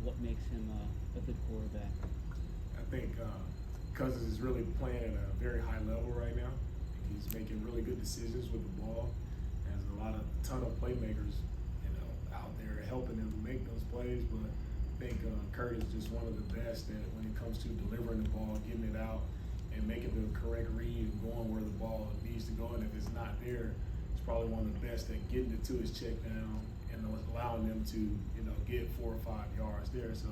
what makes him a good quarterback? I think Cousins is really playing at a very high level right now. He's making really good decisions with the ball. There's a ton of playmakers, out there helping him make those plays. But I think Kurt is just one of the best at when it comes to delivering the ball, getting it out, and making the correct read and going where the ball needs to go. And if it's not there, it's probably one of the best at getting it to his check down and allowing them to, get 4 or 5 yards there. So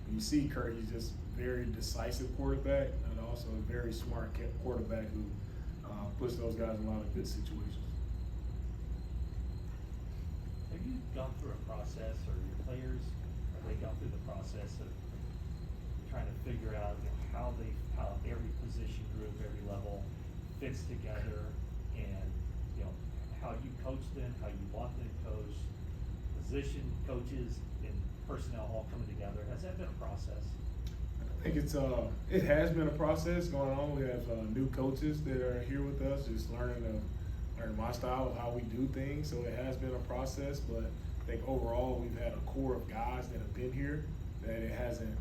when you see Kurt, he's just very decisive quarterback and also a very smart quarterback who puts those guys in a lot of good situations. Have you gone through a process, or your players, have they gone through the process of trying to figure out how every position group, every level fits together, and how you coach them, how you want them coached, position coaches and personnel all coming together? Has that been a process? I think it has been a process going on. We have new coaches that are here with us, just learning my style of how we do things. So it has been a process, but I think overall we've had a core of guys that have been here that it hasn't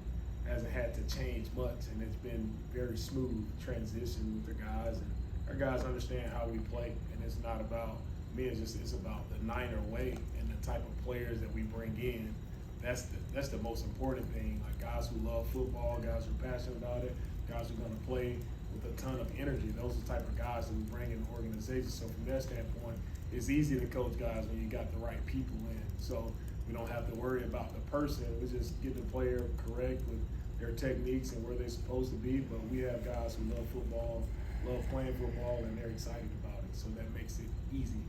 had to change much, and it's been very smooth transition with the guys, and our guys understand how we play, and it's not about me. It's about the Niner way and the type of players that we bring in. That's the most important thing. Like guys who love football, guys who are passionate about it, guys who are going to play with a ton of energy. Those are the type of guys that we bring in the organization. So from that standpoint, it's easy to coach guys when you got the right people in. So we don't have to worry about the person. We just get the player correct with their techniques and where they're supposed to be. But we have guys who love football, love playing football, and they're excited about it. So that makes it easy.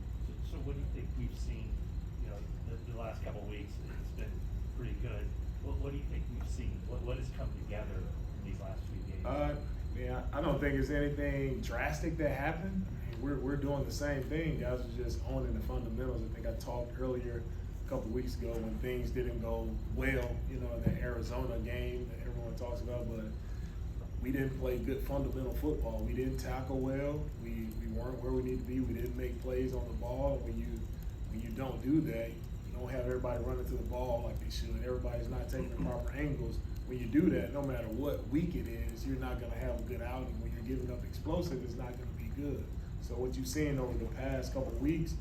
So what do you think we've seen, the last couple of weeks? It's been pretty good. What do you think we've seen? What has come together in these last few games? I don't think there's anything drastic that happened. I mean, we're doing the same thing. Guys are just owning the fundamentals. I think I talked earlier a couple of weeks ago when things didn't go well, in the Arizona game that everyone talks about, but we didn't play good fundamental football. We didn't tackle well. We weren't where we need to be. We didn't make plays on the ball. When you don't do that, you don't have everybody running to the ball like they should. Everybody's not taking the proper angles. When you do that, no matter what week it is, you're not going to have a good outing. When you're giving up explosive, it's not going to be good. So what you've seen over the past couple of weeks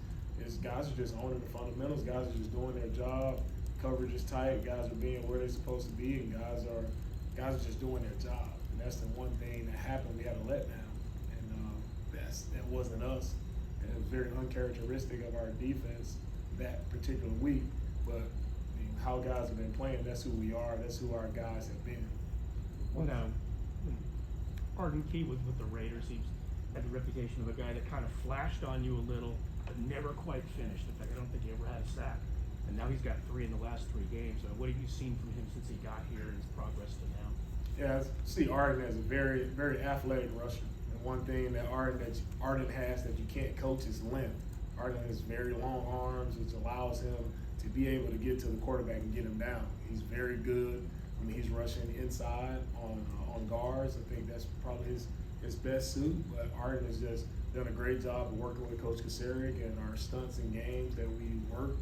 is guys are just owning the fundamentals. Guys are just doing their job. Coverage is tight. Guys are being where they're supposed to be, and guys are just doing their job. And that's the one thing that happened. We had a letdown, and that wasn't us. And it was very uncharacteristic of our defense that particular week. But how guys have been playing, that's who we are. That's who our guys have been. When Arden Key was with the Raiders, he had the reputation of a guy that kind of flashed on you a little, but never quite finished. In fact, I don't think he ever had a sack. And now he's got 3 in the last 3 games. What have you seen from him since he got here and his progress to now? Yeah, I see Arden as a very, very athletic rusher. And one thing that Arden has that you can't coach is length. Arden has very long arms, which allows him to be able to get to the quarterback and get him down. He's very good when he's rushing inside on guards. I think that's probably his best suit. But Arden has just done a great job of working with Coach Kasarik and our stunts and games that we work.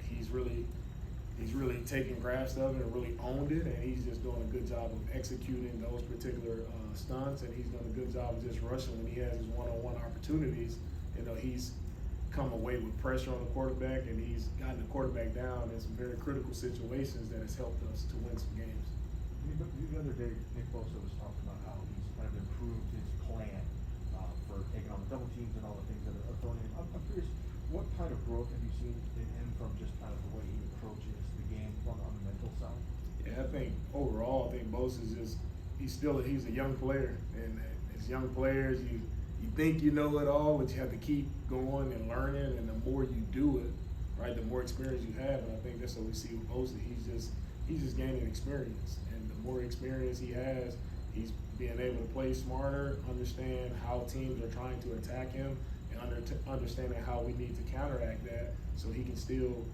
He's really taken grasp of it and really owned it, and he's just doing a good job of executing those particular stunts, and he's done a good job of just rushing when he has his one-on-one opportunities. He's come away with pressure on the quarterback, and he's gotten the quarterback down in some very critical situations that has helped us to win some games. The other day, Nick Bosa was talking about how he's kind of improved his plan for taking on the double teams and all the things that are thrown in. I'm curious, what kind of growth have you seen in him from just kind of the way he approaches the game on the mental side? Yeah, I think overall, Bosa's he's a young player, and as young players, you think you know it all, but you have to keep going and learning, and the more you do it, right, the more experience you have, and I think that's what we see with Bosa. He's just gaining experience, and the more experience he has, he's being able to play smarter, understand how teams are trying to attack him, and understanding how we need to counteract that so he can still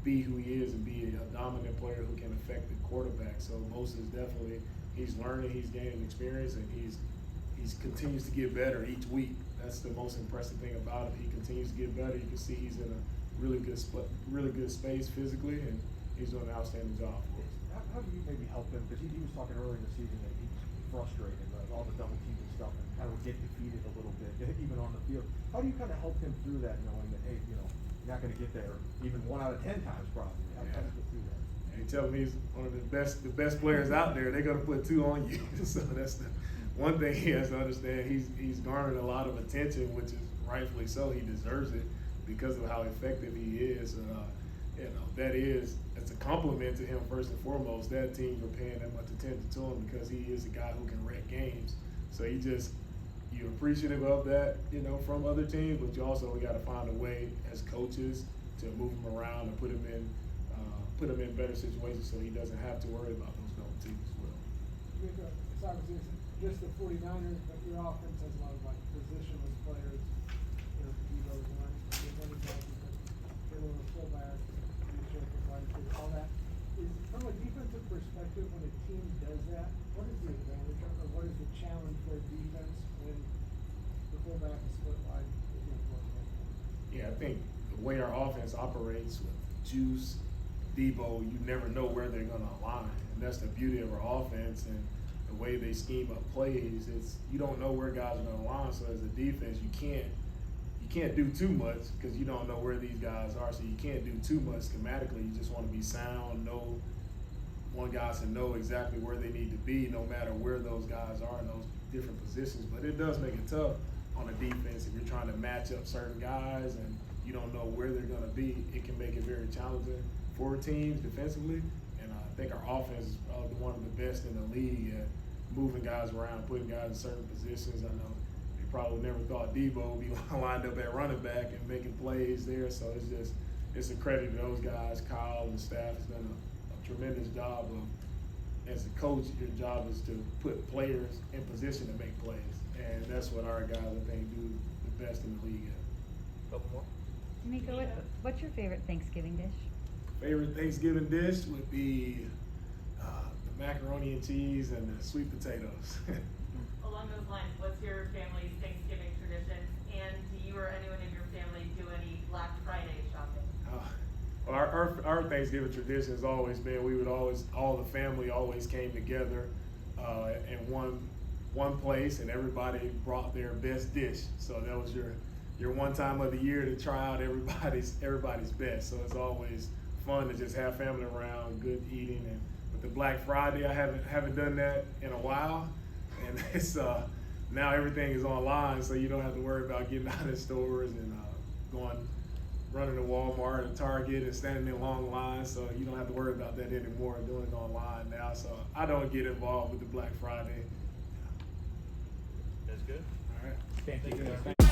be who he is and be a dominant player who can affect the quarterback. So Bosa is definitely, he's learning, he's gaining experience, and he continues to get better each week. That's the most impressive thing about him. He continues to get better. You can see he's in a really good space physically, and he's doing an outstanding job for us. how do you maybe help him? Because he was talking earlier in the season that he's frustrated, right, all the double teams and stuff, and kind of would get defeated a little bit, even on the field. How do you kind of help him through that, knowing that, hey, you know, you're not going to get there even 1 out of 10 times probably? How do you get through that? And he tell me he's one of the best players out there. They're gonna put 2 on you. So that's the one thing he has to understand. He's garnered a lot of attention, which is rightfully so. He deserves it because of how effective he is. You know, it's a compliment to him first and foremost. That teams are paying that much attention to him because he is a guy who can wreck games. So you're appreciative of that, you know, from other teams, but you also got to find a way as coaches to move him around and put him in better situations so he doesn't have to worry about those double teams as well. It's obviously just the 49ers, but your offense has a lot of like positionless players. You know, DeMeco Ryans, running back, little fullback, all that. Is from a defensive perspective, when a team does that, what is the advantage or what is the challenge for defense when the fullback is split wide? Yeah, I think the way our offense operates with Juice, Debo, you never know where they're going to align, and that's the beauty of our offense and the way they scheme up plays. You don't know where guys are going to align, so as a defense, you can't do too much because you don't know where these guys are. So you can't do too much schematically. You just want to be sound, know one guy to know exactly where they need to be, no matter where those guys are in those different positions. But it does make it tough on a defense if you're trying to match up certain guys and you don't know where they're going to be. It can make it very challenging for teams defensively, and I think our offense is probably one of the best in the league at moving guys around, putting guys in certain positions. I know they probably never thought Debo would be lined up at running back and making plays there, so it's a credit to those guys. Kyle and the staff has done a tremendous job of, as a coach, your job is to put players in position to make plays, and that's what our guys, I think, do the best in the league at. Couple more? DeMeco, what's your favorite Thanksgiving dish? Favorite Thanksgiving dish would be the macaroni and cheese and the sweet potatoes. Along those lines, what's your family's Thanksgiving tradition? And do you or anyone in your family do any Black Friday shopping? Well, our Thanksgiving tradition has always been, all the family always came together in one place, and everybody brought their best dish. So that was your one time of the year to try out everybody's best. So it's always fun to just have family around, good eating. And with the Black Friday, I haven't done that in a while, and it's now everything is online, so you don't have to worry about getting out of stores and running to Walmart and Target and standing in long lines. So you don't have to worry about that anymore. Doing it online now, so I don't get involved with the Black Friday. That's good. All right. Thank you. Thank you.